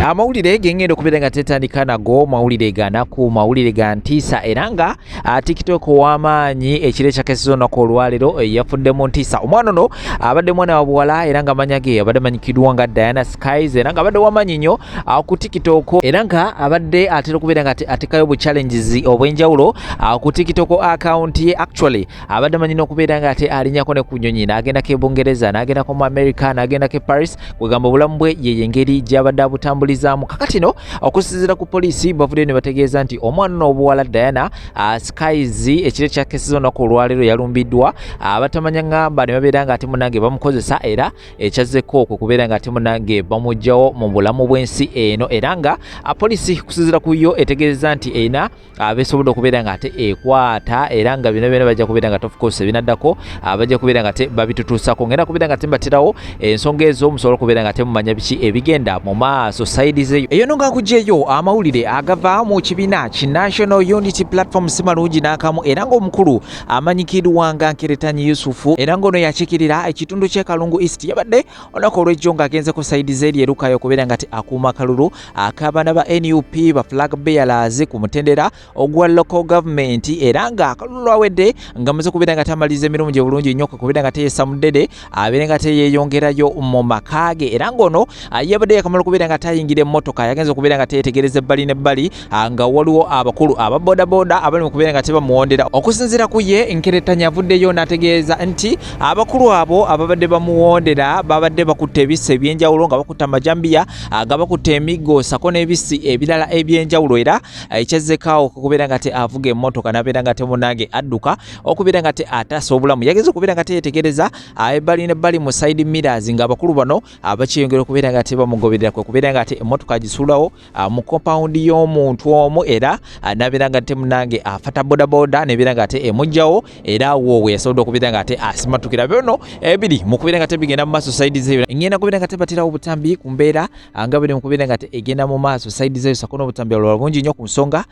Amawulire gengendo kubera nga tetandika nago mawulire ganaku mawulire ga ntiisa era nga TikTok w'amaanyi ekire kyakesizo nako olwaliro yafudde mu ntiisa. Omwana ono abadde mwana wa buwala era nga amanya ge abadde manyikidwa nga Diana Skies era nga abadde w'amaanyi nnyo ku TikTok era nga abadde atera okubeera nga atekayo bu challenges obw'enjawulo ku TikTok account ye. Actually abadde manyina okubeera nga ate alinyako ne ku nnyonyi n'agendako e Bungereza n'agendako mu America n'agendako e Paris kwegamba obulamu bwe ye engeri gy'abadde abutambulizaamu. Kakati no okusinziira ku poliisi bavudde ne bategeeza nti omwana obuwala Diana Skies ekire kyakesizo olunaku olwaleero yalumbiddwa. Abatamanya ngamba ne babeera nga ate munange bamukozesa era ekyazzeko okwo kubeera nga ate munange bamugjawo mu bulamu bw'ensi eno era nga poliisi kusinziira ku yo etegeeza nti ena beesobodde okubeera nga ate ekwata era nga bino byonna bajja kubeera nga of course binaddako bajja kubeera nga te babitutuusako ngenda kubeera nga tembatirawo ensonga ezo musobola okubeera nga temumanya biki ebigenda mu maaso sides eyo. Eyo nonga nkugjeyo amawulire agava mu kibiina ki National Unity Platform simalungi n'akamu era ng'omukulu amanyikirwa nga Nkeretanyi Yusufu era ng'ono yakikirira ekitundu ky'e Kalungu East yabadde olunaku olw'ejjo ng'agenze ku sides eri erukayo okubeera nga te akuuma akalulu ak'abaana ba NUP ba flag bearers ku mutendera ogwa local government era nga akalulu awedde nga amaze kubeera nga tamaliza emirimu gye bulungi nnyo kubeera nga teyeessa muddede abeere nga teyeeyongerayo mu maka ge era ng'ono yabadde yakamala okubeera nga tayingira emmotoka yagenza okubeera nga teyetegereza ebbali n'ebbali nga waliwo abakulu aba bodaboda abali mu kubeera nga tebamuwondera. Okusinziira ku ye Nkeretanyi avuddeyo n'ategeeza nti abakulu abo ababadde bamuwondera babadde bakutte ebisi eby'enjawulo nga bakutte amajambiya nga bakutte emiggo sako n'ebisi ebirala eby'enjawulo era ekyazzekaawo okubeera nga te avuga emmotoka n'abeera nga temunange adduka okubeera nga te ataasa obulamu. Yageza okubeera nga teyetegereza ebbali n'ebbali mu side mirrors nga abakulu bano bakyeyongera okubeera nga tebamugoberera kwe kubeera nga te emmotoka agisulawo mu compound y'omuntu omu era n'abeera nga temunange afata bodaboda n'ebeera nga te emugjawo era woowe yasobodde okubeera nga te asimatukira byono ebiri mu kubeera nga tebigenda mu maaso sides eyo. Ngenda kubeera nga tebatirawo obutambi ku mbeera nga biri mu kubeera nga te egenda mu maaso sides eyo sako n'obutambi olulala bungi nnyo ku nsonga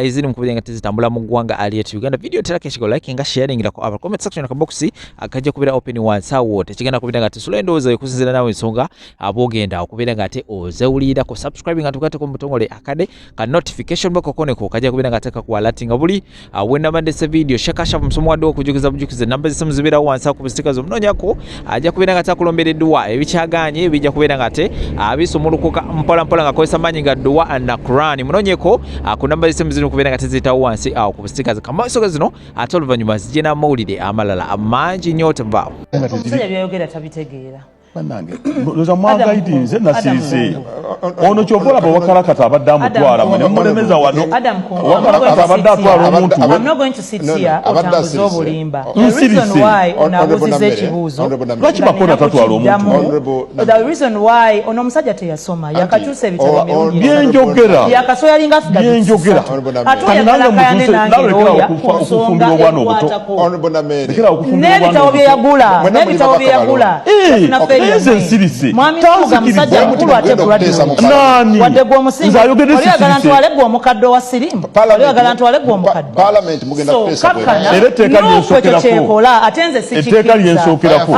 eziri mu kubeera nga tezitambula mu ggwanga aliyet Uganda. Video terako ekigo like nga sharing nga ko comment section akaboxi akajja kubeera open once awo tekigenda kubeera nga tesula endowooza ekusinziira nawe ensonga abogenda okubeera nga te ozewulira ko subscribe nga tukate ku mutongole akade ka notification bako koneko kajja kubeera nga teka ku alert nga buli wenda bandese video shakasha musomo wadde okujukiza bujukize namba zisimu zibeera wansi ku stickers omunonyako ajja kubeera nga takulombereddwa ebikyaganye ebijja kubeera nga te abisumulukuka mpola mpola nga kozesa manyi ga dua na Quran munonyeko ku namba zisimu zino kubeera nga tezitawo wansi ku stickers kamasoga zino ate oluvannyuma zijja n'amawulire amalala amangi nnyo tebaawo. Omusajja byayogera tabitegeera banange loza mwagaidinze nasirise ono kyovola bawakalakata abadde amutwala mulemeza wano wakalakata abadde atwala omuntu I'm not going to sit here otambuza obulimba. The reason why onabuziza ekibuuzo lwaki bakona tatwala omuntu the reason why ono omusajja teyasoma yakakyusa ebitabo birungi byenjogera yakasoya linga byenjogera atuyagala kayane nange loya okufumbira obwana obuto n'ebitabo bye yagula n'ebitabo bye yagula mwami tuga musajja mukulu ate nani wadde gwo musinga oyagala ntwale gwo omukadde wa sirimu oyagala ntwale gwo omukadde parliament mugenda pesa era etteeka lyensookerako kyekola ate nze etteeka lyensookerako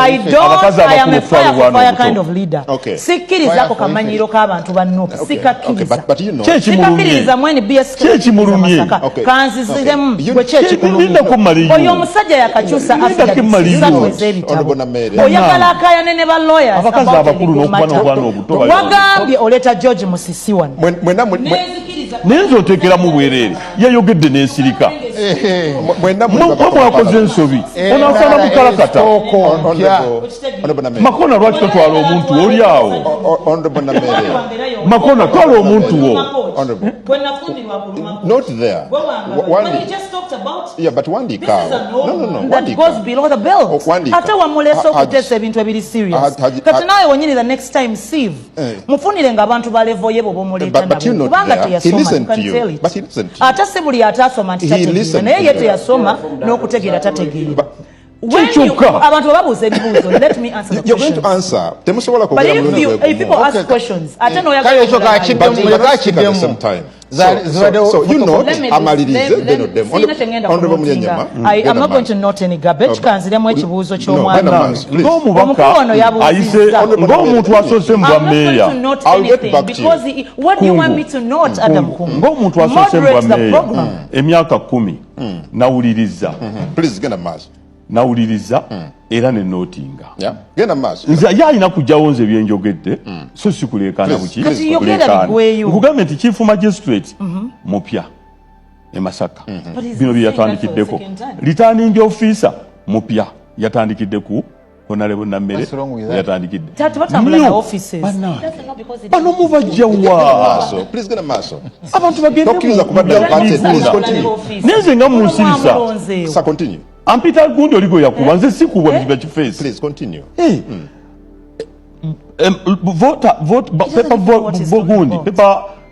abakazi abakulu fire kind of leader sikkirizako kamanyiro k'abantu bannuka sikakkiriza sikakkiriza mwene BS kyekimulumye kanziziremu gwe kyekimulumye oyo omusajja yakakyusa afyaez'ebitabo oyagala akayane ne baloya abakazi abakulu n'okubana obwana obuto wagambye oleeta George Musisi wano naye oteekeramu bwereere yayogedde n'ensirika mwakoze ensobi onafaana bukalakata Makona lwaki totwala omuntu oli awo Makona twala omuntu wo not there yeah but one cow no that goes below the belt ate wamulesa okutesa ebintu ebiri serious kati nawe wonyini the next time sieve mufunire nga abantu ba level yebo bomuleta nabo kubanga teyasoma ate si buli atasoma nti tategeera naye ye teyasoma n'okutegeera tategeera abantu babuuza ebibuuzo let me answer the you're going to answer temusobola but if people ask questions ate n'oyagala at the same time So you know, amalirize beno dem. I'm not going to note any garbage. Kanziremu ekibuuzo ky'omwana. Ng'omuntu asose mbwa meya. I'll get back to you. What do you want me to note, Adam Kungu? Ng'omuntu asose mbwa meya. Emyaka 10 nawuliriza. Please genda maaso. Nawuliriza era ne notinga. Genda maaso. Nze yalina kujjawo nze byenjogedde so sikuleekaana buki. Nkugambye nti chief magistrate mupya e Masaka. Bino bye yatandikiddeko. Returning officer mupya yatandikidde ku Honorable Nammere yatandikidde. Bano mubajjawa. Please genda maaso. Abantu bagenda nenze nga munsirisa. Sa continue. Ampita gundi oligo yakuba nze sikubwa biziba kiface. Please continue.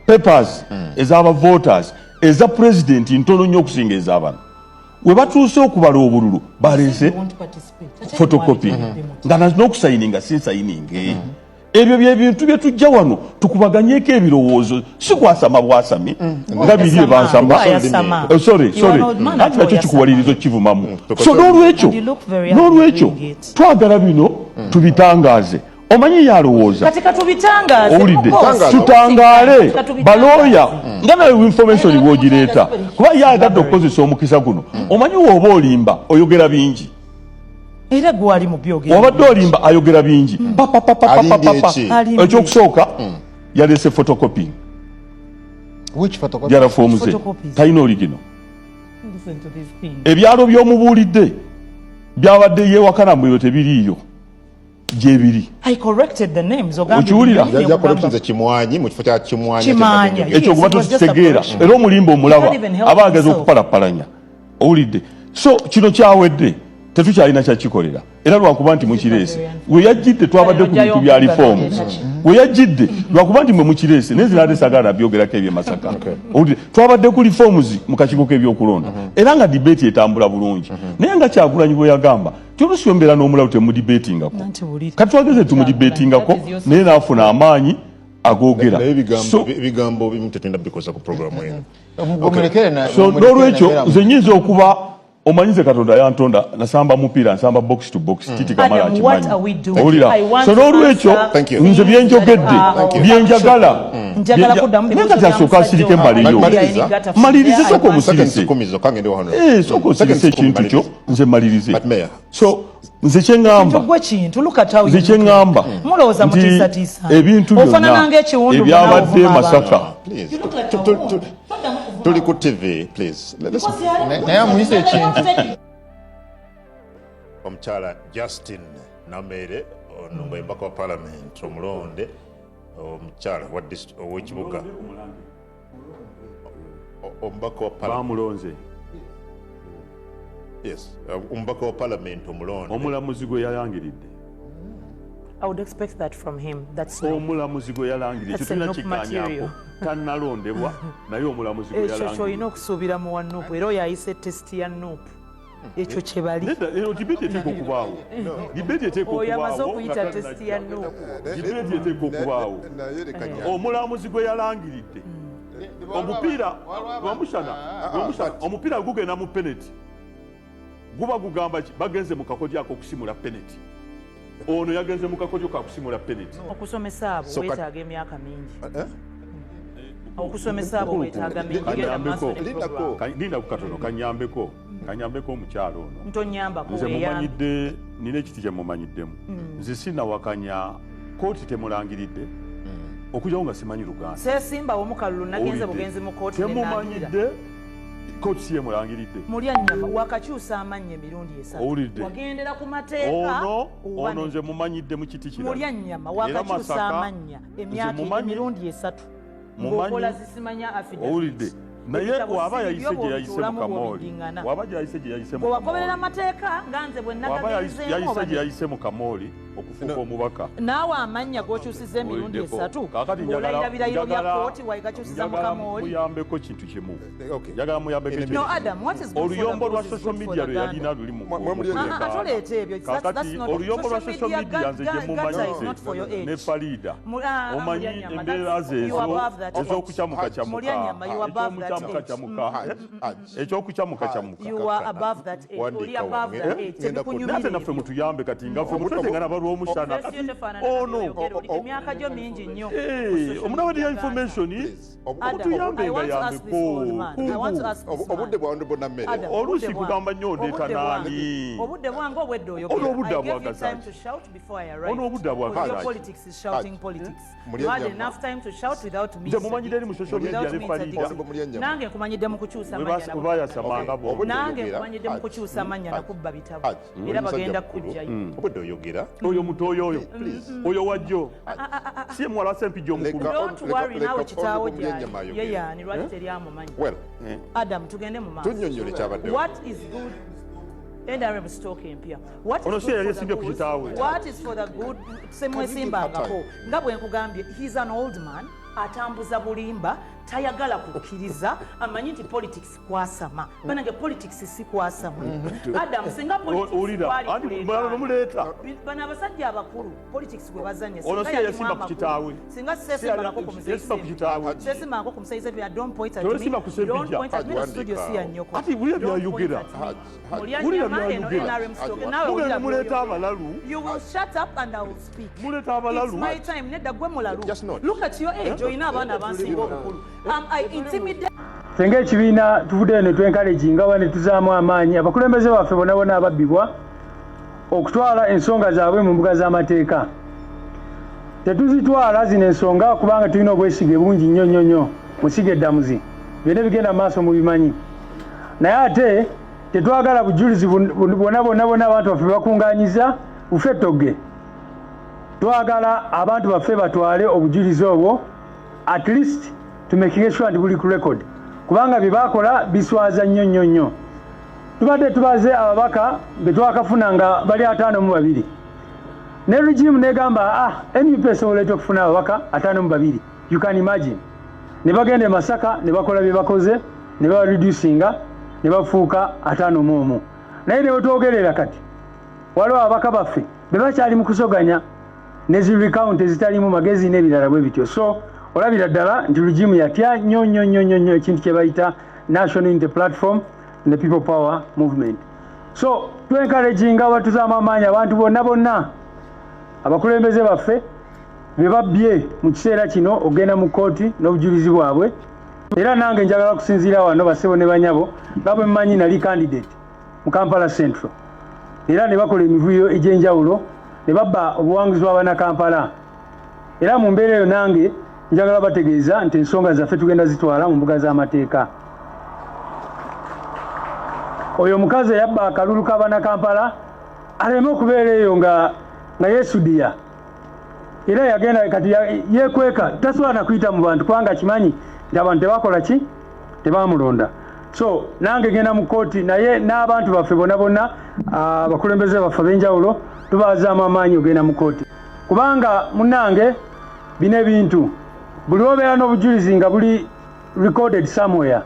Papers ezaba voters eza president ntono nnyo okusinga ez'abantu we batuuse okubala obululu balese photocopy nga n'okusayininga si sayininge ebyo byebintu bye tujja wano tukubaganyeko ebirowoozo si kwasama bwasami nga biri ebansamba sorry ati nakyo kikuwalirizo kivumamu so n'olwekyo twagala bino tubitangaaze omanyi yalowooza owulidde tutangaale balooya nga nawe information bw'ogireeta kuba yagadde okukozesa omukisa guno omanyi wooba olimba oyogera bingi era gwali mu byogero wabadde olimba ayogera bingi ekyokusooka yalese photocopying yala fomu ze talina origino ebyalo by'omubuulidde byabadde yeewakana mbwebyo tebiriiyo gyebiri okiwulira ekyo okuba tokitegeera era omulimba omulaba aba ageza okupalapalanya owulidde so kino kyawedde tetukyalina kyakikolera era lwakuba nti mukireese we yajjidde twabadde ku bintu bya reforms we yajjidde lwakuba nti mwe mukireese nezinaate sagala byogerako ebyemasaka owulidde twabadde ku reforms mu kakiiko k'ebyokulonda era nga debate etambula bulungi naye nga Kyagulanyi bwe yagamba tyolusi embeera n'omulalu temudibetingako kati twageze tumudibetingako naye naafuna amaanyi agoogera ebigambo bimu tetenda bikoza ku programu eno so n'olwekyo nze nyinza okuba omanyize Katonda yantonda nasamba mupiira nsamba box to box kitikamala akimanyi owulira so n'olwekyo nze byenjogedde byenjagala nenga tyasooka asirike malirize soko musirise soko osirise ekintu kyo nze malirize so nze kyeŋŋamba nti ebintu byonna ebyabadde Masaka tuli ku TV please naye amuyise ekintu omukyala Justin Nammere ono mbaka wa parliament omulonde omukyala ow'ekibuga omubaka wa bamulonze yes omubaka wa parliament omulonde omulamuzi gwe yalangiridde I would expect that from him. That's omulamuzi gwe yalangiridde kitulina kikanyaako tannalondebwa naye omulamuzi gwe yalangiridde ekyo olina okusuubira mu wa nuupu era oyo ayise tesiti ya nuupu ekyo kye bali dibeti eteeka okubaawo oyo amaze okuyita tesiti ya nuupu dibeti eteeka okubaawo omulamuzi gwe yalangiridde omupiira lwamushana omupiira gugenda mu peneti guba gugamba bagenze mu kakodyo ako okusimula peneti ono yagenze mu kakodyo kakusimula peneti okusomesa abo weetaaga emyaka mingi okusomesa abo weetaaga mingi linda ku katono kanyambeko omukyalo ono ntonyambako nze mumanyidde nina ekiti kye mumanyiddemu nze sinawakanya kooti temulangiridde okujjawo nga simanyi Luganda sesimbawo mukalulu nagenze bugenzi mu kooti temumanyidde kooti siye mulangiridde mulya nnyama wakakyusa amannya emirundi esatu wagendera ku mateeka ono nze mumanyidde mu kiti kirala mulya nnyama wakakyusa amannya emyaka emirundi esatu ng'okola zisimanya owulidde naye waba yayise gye yayise mu kamooli waba yayise gye yayise mu wagoberera amateeka nga nze bwe nagagenzemu yayise gye yayise mu kamooli okufuuka omubaka naawe amanya g'okyusiza emirundi 3 ng'olayira birayiro bya kooti wayigakyusiza mukamooli muyambeko kintu kimu njagala muyambeko oluyombo lwa social media lwe yalina luli atoleeta ebyo kakati oluyombo lwa social media nze gye mumanyize ne Farida omanyi embeera ze ez'okukyamuka ekyokucamuka nate naffe mutuyambe kati nga ffe mutwetenga nabalw'omushana emyaka gyo mingi nnyo omunabadya information mutuyambe nga yambeko obudde bwange bwonna mmere oluusi kugamba nnyo ondeeta naani obudde bwange obwedde olw'obudde bwagazaaki olw'obudde bwagazaaki nze mumanyire eri mu social media ne Farida nange nkumanyidde mu kukyusa bayasamanga bo nange nkumanyidde mu kukyusa amannya nakubba bitabo era bagenda kujjayo obudde oyogera oyo mutoyo oyo wajjo si muwala sempijja omukulu don't worry nawe kitaawo ye yaani lwaki teryamumanyi Adam tugende mu maaso tunnyonnyole kyabadde what is good NRM stock empya what is for the good semwesimbangako nga bwe nkugambye he's an old man atambuza bulimba tayagala kukkiriza amanyi nti politics kwasama banange politics si kwasama Adam singa politics bana abasajja abakulu politics bwe bazanya yasimba ku kitaawe singa sesimbangako ku musaize bya don't point at me don't point at me the studio si yanyoko ati buli byayogera muleeta abalalu you will shut up and I will speak muleeta abalalu it's my time nedda gwe mulalu look at your age oyina abaana abansinga obukulu I intimidate Senge ekibiina tuvudde ne twencouraginga wane tuzaamu amaanyi abakulembeze baffe bonna ababbibwa okutwala ensonga zaabwe mu mbuga z'amateeka. Tetuzitwala zino ensonga kubanga tulina obwesige bungi nnyo musige eddamuzi byonna bigenda maaso mu bimanyi naye ate tetwagala bujulizi bonna abantu baffe bakungaanyiza bufe togge twagala abantu baffe batwale obujulizi obwo at least to make sure nti buli ku record kubanga byebakola biswaza nnyo tubadde tubaze ababaka betwakafuna nga bali 52 ne regime negamba NUP esobola okufuna ababaka 52 you can imagine ne bagende Masaka ne bakola bye bakoze ne ba reducinga ne bafuuka 51 naye ne wetwogerera kati waliwo ababaka baffe bebakyali mu kusoganya ne zi recount ezitalimu magezi n'ebirala bwe bityo so olabira ddala nti regime yatya nnyo ekintu kye bayita National Unity Platform ne People Power Movement so twencouraginga abatuzaamu amaanyi abantu bonna abakulembeze baffe be babbye mu kiseera kino ogenda mu kooti n'obujulizi bwabwe era nange njagala kusinziira wano basebo ne banyabo nga bwe mmanyi nali candidate mu Kampala Central era ne bakola emivuyo egy'enjawulo ne babba obuwanguzi bw'abana Kampala era mu mbeera eyo nange njagala bategeeza nti ensonga zaffe tugenda zitwala mu mbuga z'amateeka oyo mukazi yabba akalulu k'abana Kampala aleme okubeera eyo nga yesudiya era yagenda kati yekweka tasobola na kuyita mu bantu kubanga kimanyi nti abantu tebakola ki tebamulonda so nange genda mu kooti naye n'abantu baffe bonna abakulembeze baffe ab'enjawulo tubazaamu amaanyi ogenda mu kooti kubanga munnange bino ebintu buli obeera n'obujulizi nga buli recorded somewhere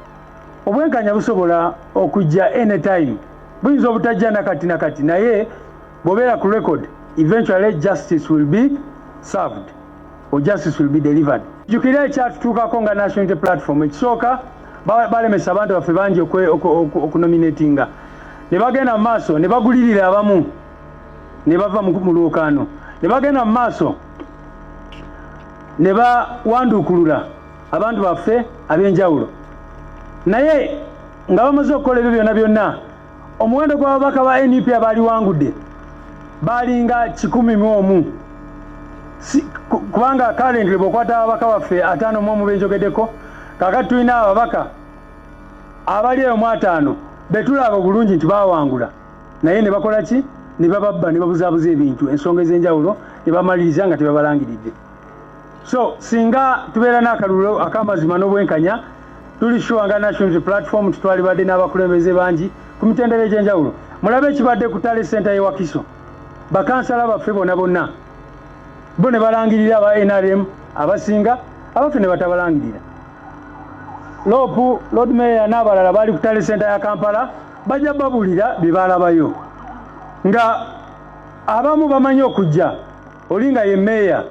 obwenkanya busobola okujja anytime buyinza obutajja nakati naye bw'obeera ku record eventually justice will be served or justice will be delivered jukira ekyatutuukako nga National Unity Platform ekisooka balemesa abantu baffe bangi okunominatinga ne bagenda mu maaso ne bagulirira abamu ne bava mu lwokaano ne bagenda mu maaso ne bawanduukulula abantu baffe ab'enjawulo naye nga bamaze okukola ebyo byonna omuwendo gw'ababaka ba NUP abaali wangudde balinga 101 kubanga currently bw'okwata ababaka baffe 51 benjogeddeko kakati tulina ababaka abali eyo mu 5 betulaba bulungi nti bawangula naye ne bakola ki ne bababba ne babuzaabuza ebintu ensonga ez'enjawulo ne bamaliriza nga tebabalangiridde so singa tubeera n'akalulu ak'amazima n'obwenkanya tuli sure nga National Unity Platform tutwalibadde n'abakulembeze bangi ku mitendera egy'enjawulo mulabe ekibadde ku Tale Center y'e Wakiso bakansala baffe bonna bo ne balangirira aba NRM abasinga abaffe ne batabalangirira. Lord Mayor n'abalala bali ku Tale Center ya Kampala bajja babulira bye balabayo nga abamu bamanyi okujja olinga ye Mayor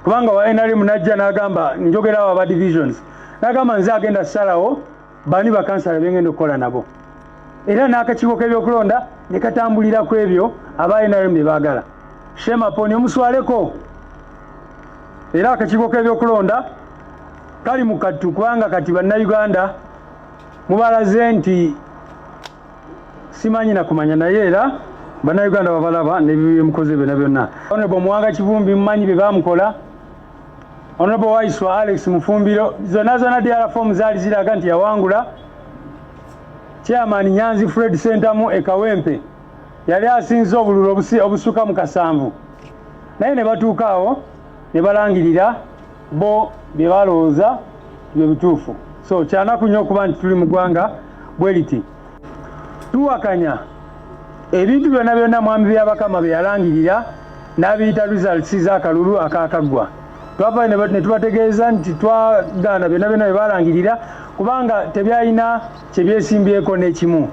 kubanga wa NRM najja n'agamba njogera aba divisions n'agamba nze agenda salawo bani bakansala bengenda okukola nabo era n'akakiiko k'ebyokulonda ne katambulira ku ebyo aba NRM bye baagala. Shema poni omuswaleko era akakiiko k'ebyokulonda kali mu kattu kubanga kati bannayuganda mubalaze nti simanyi na kumanya naye era bannayuganda babalaba n'ebyo mukoze byonna byonna. Honorable Muwanga Kivumbi mumanyi bye baamukola, Honorable Waiswa Alex Mufumbiro zonna DRA form zaali ziraga nti yawangula. Chairman Nyanzi Fred Sentamu Ekawempe yali asinze obululu obusuka mu kasanvu naye ne batuukaawo ne balangirira bo bye balowooza bye bituufu. So kyanaku nnyo okuba nti tuli mu ggwanga bwe liti tuwakanya ebintu byonna mwami by'abakama bye yalangirira n'abiyita results z'akalulu akakaggwa. Twava ne tubategeeza nti twagaana byonna bye balangirira kubanga tebyalina kye byesimbyeko n'ekimu.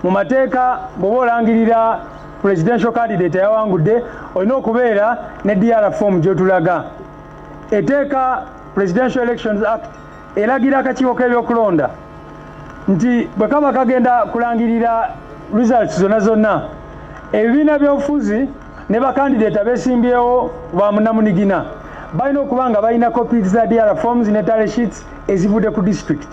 Mu mateeka bw'oba olangirira presidential candidate yawangudde olina okubeera ne DRA form gy'otulaga. Eteeka Presidential Elections Act eragira akakiiko k'ebyokulonda nti bwe kaba kagenda kulangirira results zonna ebibiina by'obufuzi ne bakandidate abesimbyewo ba munnamunigina balina okuba nga balina copies za DRA forms ne tally sheets ezivudde ku district.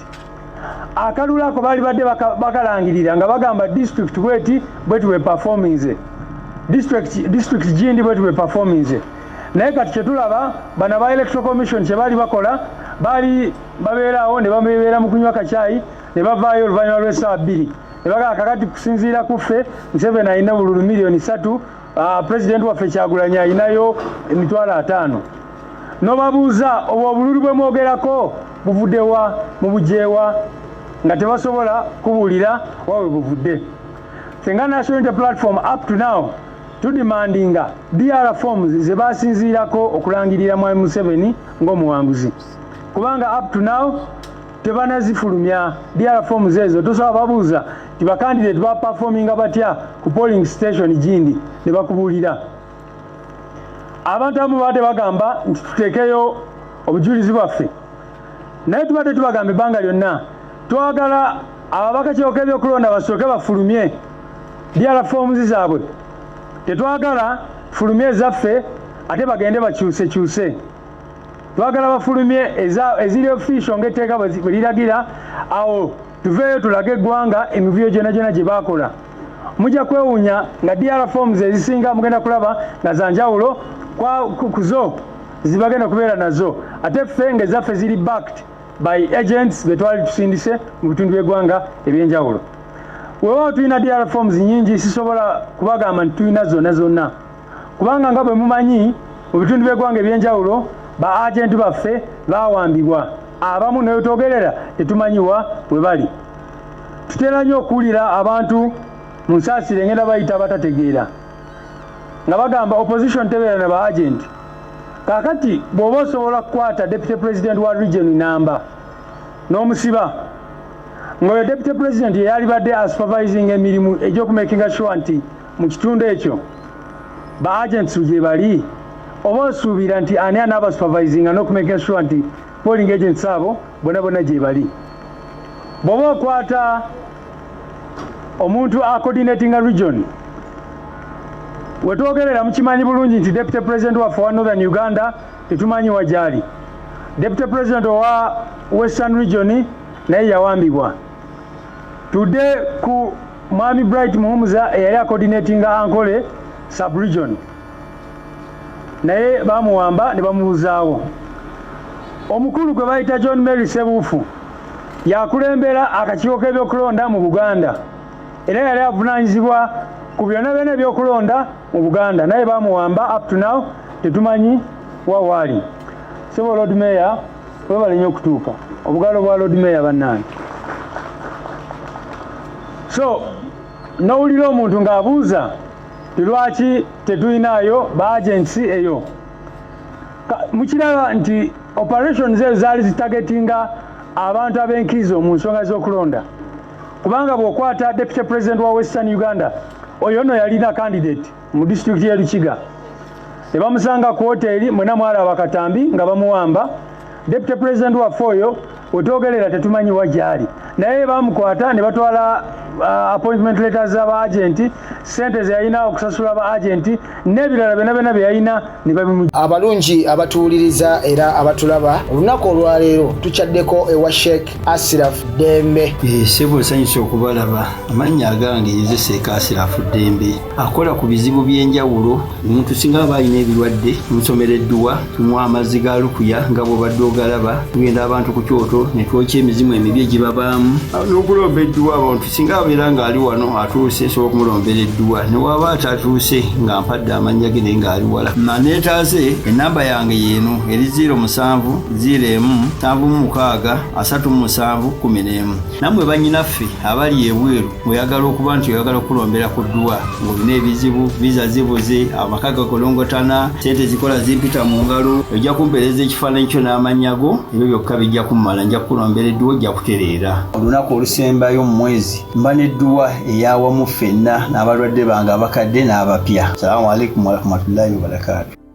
Akalulu ako baali badde bakalangirira nga bagamba district bweti bwetu we performance district gindi bwetu we performance. Naye kati kyetulaba bana ba electoral commission kye baali bakola baali babeerawo ne babeera mu kunywa kacaayi ne bavaayo oluvannyuma lw'essaawa 2 ne bagamba kakati kusinziira ku ffe Museveni alina bululu miliyoni 3 president waffe Kyagulanyi alinayo emitwalo 5. Nobabuuza obwo obululu bwe mwogerako buvuddewa mu bujeewa nga tebasobola kubuulira wawe buvudde. Fenga National Unity Platform up to now tudimandinga DRA forms ze basinziirako okulangirira Mwami Museveni ng'omuwanguzi kubanga up to now tebanazifulumya DRA forms ezo. Tosaba babuuza ti bakandidate ba performinga batya ku polling station gindi ne bakubuulira. Abantu abamu badde bagamba nti tuteekeyo obujulizi bwaffe naye tubadde tubagamba ebbanga lyonna twagala ababaka kyooka ebyokulonda basooke bafulumye DRA forms zaabwe. Tetwagala fulumye ezaffe ate bagende bakyusekyuse. Twagala bafulumye eziri official ng'etteeka bwe liragira awo tuveeyo tulage eggwanga emivuyo gyonna gye baakola. Mujja kwewuunya nga DRA forms ezisinga mugenda kulaba nga za njawulo kuzo zibagenda kubeera nazo ate ffe ng'ezaffe ziri backed by agents be twali tusindise mu bitundu by'eggwanga ebyenjawulo. Weewaawo tulina DRA forms nyingi sisobola kubagamba nti tulina zonna kubanga nga bwe mumanyi mu bitundu by'eggwanga ebyenjawulo ba agenti baffe baawambibwa abamu naye twogerera tetumanyiwa bwe bali. Tutera nnyo okuwulira abantu mu nsaasire ngenda bayita batategeera nga bagamba opposition tebeera na ba agent. Kakati bw'oba osobola kukwata deputy president wa region namba n'omusiba ng'oyo deputy president yali badde supervising emirimu egy'okumakinga sure nti mu kitundu ekyo ba agents gye bali oba osuubira nti ani anaaba supervising n'okumakinga sure nti polling agents abo bonna gye bali. Bw'oba okwata omuntu coordinating region wetwogerera mukimanyi bulungi nti deputy president waffe wa Northern Uganda tetumanyi wajali. Deputy president wa Western region naye yawambibwa. Tudde ku Mwami Bright Muhumuza eyali coordinating Ankole sub region naye bamuwamba ne bamubuzaawo. Omukulu gwe bayita John Mary Sebuufu yakulembera akakiiko k'ebyokulonda mu Buganda era yali avunaanyizibwa ku byonna ebyokulonda mu Buganda naye bamuwamba up to now tetumanyi wawaali. Sebo Lord Mayor webale nnyo okutuuka obugalo bwa Lord Mayor bannange. So nowulira omuntu ng'abuuza lwaki tetulinayo ba agency eyo. Mukiraba nti operations ezo zaali zitagetinga abantu ab'enkizo mu nsonga z'okulonda. Kubanga bw'okwata Deputy President wa Western Uganda, oyo no yalina candidate mu district ya Lukiga. Ne bamusanga ku hoteli mwena mwalaba Katambi nga bamuwamba. Deputy President wa Foyo otogerera tetumanyi wajali. Naye bamukwata ne batwala appointment letters z'aba agenti, sente ze yalina okusasula aba agenti n'ebirala byonna bye yalina ne babimu. Abalungi abatuwuliriza era abatulaba olunaku olwaleero tukyaddeko ewa Sheikh Ashraf Dembe. Sebo nsanyusa okubalaba. Amannya agange nze Sheikh Ashraf Dembe akola ku bizibu by'enjawulo. Omuntu singa aba alina ebirwadde musomereddwa tumuwa amazzi ga lukuya nga bw'obadde ogalaba, tugenda abantu ku kyoto ne twokya emizimu emibi egibabaamu n'okulomba edduwa. Abantu singa abeera ng'ali wano atuuse sobola okumulombera edduwa, ne waba atatuuse nga mpadde amannya ge naye ng'ali wala. Neetaaze ennamba yange yeeno eri 07 01 76 37 11. Nammwe bannyinaffe abali ebweru oyagala okuba nti oyagala okulombera ku dduwa ng'olina ebizibu, viza zibuze, amaka gakolongotana, sente zikola zimpita mu ngalo, ojja kumpeereza ekifaananyi kyo n'amannya go, ebyo byokka bijja kummala, nja kukulombera edduwa, ojja kutereera. Olunaku olusembayo mu mwezi mba n'edduwa eyawamu ffenna n'abalwadde bange abakadde n'abapya. Salaamu alaikum warahmatullahi wabarakatuh.